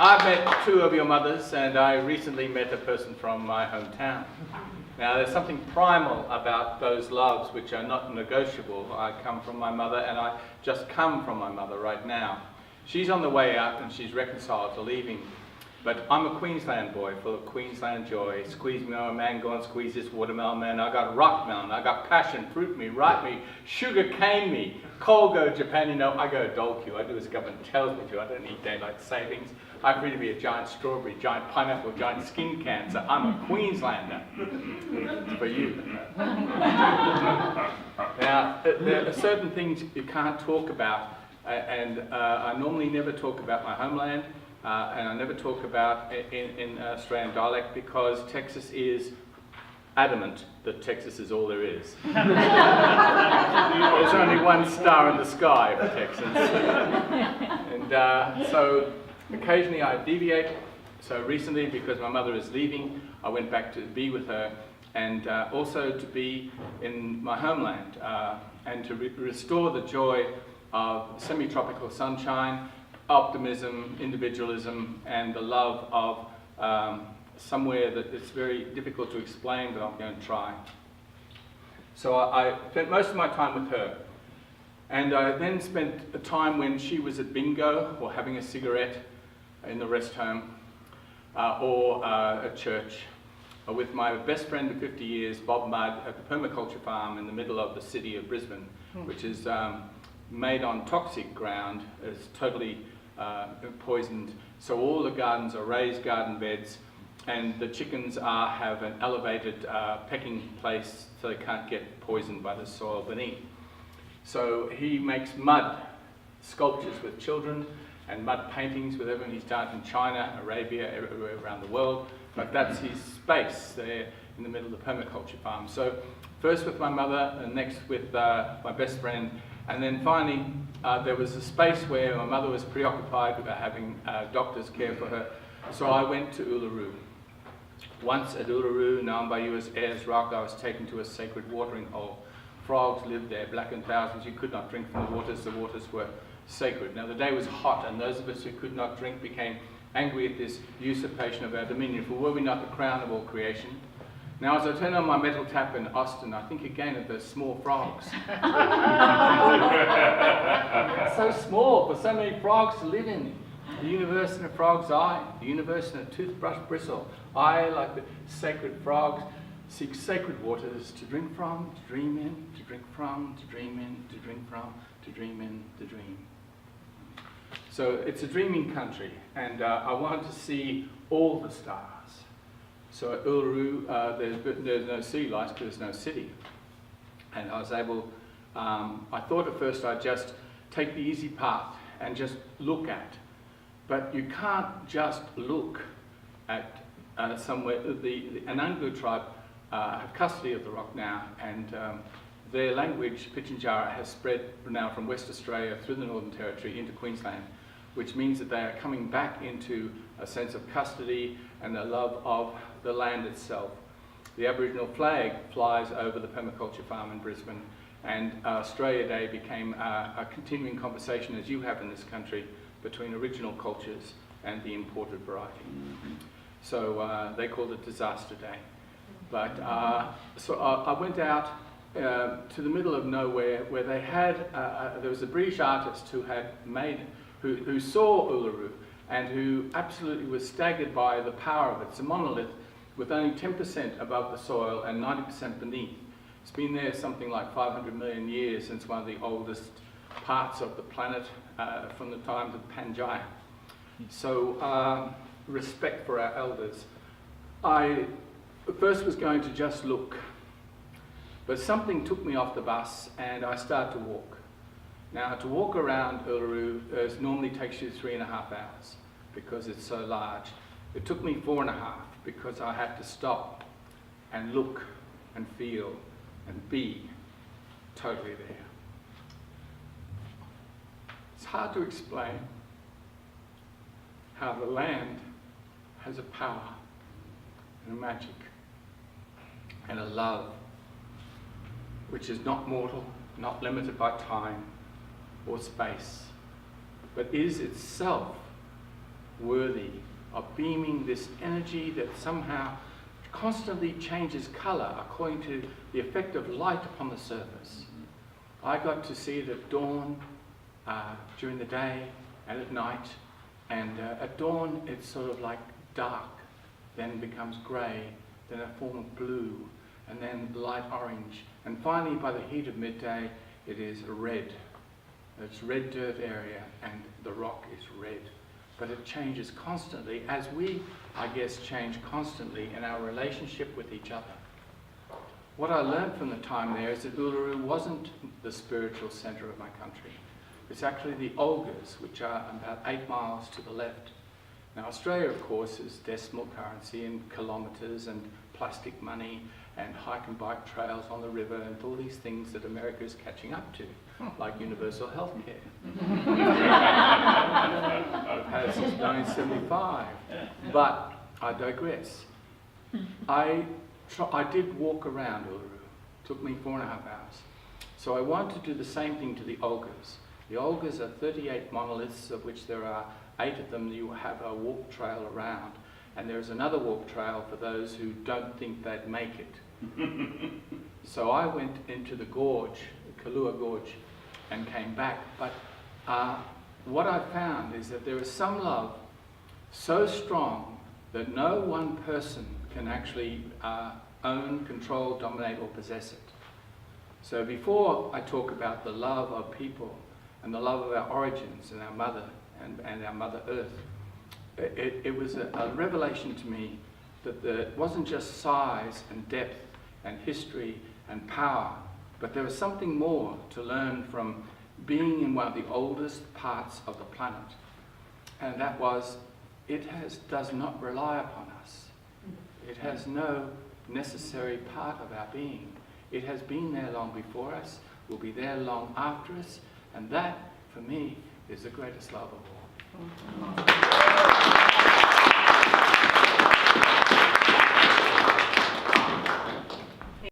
I've met two of your mothers, and I recently met a person from my hometown. Now, there's something primal about those loves which are not negotiable. I come from my mother, and I just come from my mother right now. She's on the way out, and she's reconciled to leaving. But I'm a Queensland boy, full of Queensland joy. Squeeze me, oh man, go and squeeze this watermelon, man. I got rock melon, I got passion, fruit me, ripe me, sugar cane me, coal go Japan, you know, I go dolcu. I do as the government tells me to. I don't need daylight savings. I'm free to be a giant strawberry, giant pineapple, giant skin cancer. I'm a Queenslander. For you. Now, there are certain things you can't talk about, and I normally never talk about my homeland. And I never talk about in Australian dialect because Texas is adamant that Texas is all there is. There's only one star in the sky for Texans. And so occasionally I deviate. So recently, because my mother is leaving, I went back to be with her and also to be in my homeland and to restore the joy of semi-tropical sunshine, optimism, individualism, and the love of somewhere that it's very difficult to explain, but I'm going to try. So I spent most of my time with her. And I then spent a time when she was at bingo or having a cigarette in the rest home or at church with my best friend of 50 years, Bob Mudd, at the permaculture farm in the middle of the city of Brisbane, which is made on toxic ground. It's totally poisoned. So all the gardens are raised garden beds, and the chickens have an elevated pecking place so they can't get poisoned by the soil beneath. So he makes mud sculptures with children and mud paintings with everyone. He's done in China, Arabia, everywhere around the world. But that's his space there in the middle of the permaculture farm. So first with my mother, and next with my best friend, and then finally there was a space where my mother was preoccupied with having doctors care for her. So I went to Uluru. Once at Uluru, known by you as Ayers Rock, I was taken to a sacred watering hole. Frogs lived there, black in thousands. You could not drink from the waters were sacred. Now the day was hot, and those of us who could not drink became angry at this usurpation of our dominion, for were we not the crown of all creation? Now as I turn on my metal tap in Austin, I think again of those small frogs. So small for so many frogs to live in. The universe in a frog's eye, the universe in a toothbrush bristle. I, like the sacred frogs, seek sacred waters to drink from, to dream in, to drink from, to dream in, to drink from, to dream in, to dream. So it's a dreaming country, and I wanted to see all the stars. So at Uluru, there's no sea lights because there's no city. And I was able, I thought at first I'd just take the easy path and just look at. But you can't just look at somewhere. The Anangu tribe have custody of the rock now, and their language, Pitjantjatjara, has spread now from West Australia through the Northern Territory into Queensland, which means that they are coming back into a sense of custody and a love of the land itself. The Aboriginal flag flies over the permaculture farm in Brisbane, and Australia Day became a continuing conversation, as you have in this country, between original cultures and the imported variety. So they called it Disaster Day. But so I went out to the middle of nowhere where they had, there was a British artist who had made, who saw Uluru and who absolutely was staggered by the power of it. It's a monolith with only 10% above the soil and 90% beneath. It's been there something like 500 million years, and it's one of the oldest parts of the planet from the times of Pangaea. So respect for our elders. I first was going to just look, but something took me off the bus and I started to walk. Now to walk around Uluru normally takes you 3.5 hours because it's so large. It took me 4.5 because I had to stop and look and feel and be totally there. It's hard to explain how the land has a power and a magic and a love which is not mortal, not limited by time or space, but is itself worthy of beaming this energy that somehow constantly changes colour according to the effect of light upon the surface. I got to see it at dawn, during the day, and at night. And at dawn, it's sort of like dark, then becomes grey, then a form of blue, and then light orange. And finally, by the heat of midday, it is red. It's red dirt area, and the rock is red. But it changes constantly, as we, I guess, change constantly in our relationship with each other. What I learned from the time there is that Uluru wasn't the spiritual centre of my country. It's actually the Olgas, which are about 8 miles to the left. Now, Australia, of course, is decimal currency and kilometres and plastic money and hike and bike trails on the river and all these things that America is catching up to, like universal health care. I've had it since 1975. But I digress. I did walk around Uluru. It took me 4.5 hours. So I wanted to do the same thing to the Olgas. The Olgas are 38 monoliths, of which there are 8 of them you have a walk trail around. And there's another walk trail for those who don't think they'd make it. So I went into the gorge, the Kalua Gorge, and came back. But what I found is that there is some love so strong that no one person can actually own, control, dominate, or possess it. So before I talk about the love of people and the love of our origins and our mother and our Mother Earth, it was a revelation to me that it wasn't just size and depth and history and power, but there was something more to learn from being in one of the oldest parts of the planet. And that was, it does not rely upon us. It has no necessary part of our being. It has been there long before us, will be there long after us, and that, for me, is the greatest love of all.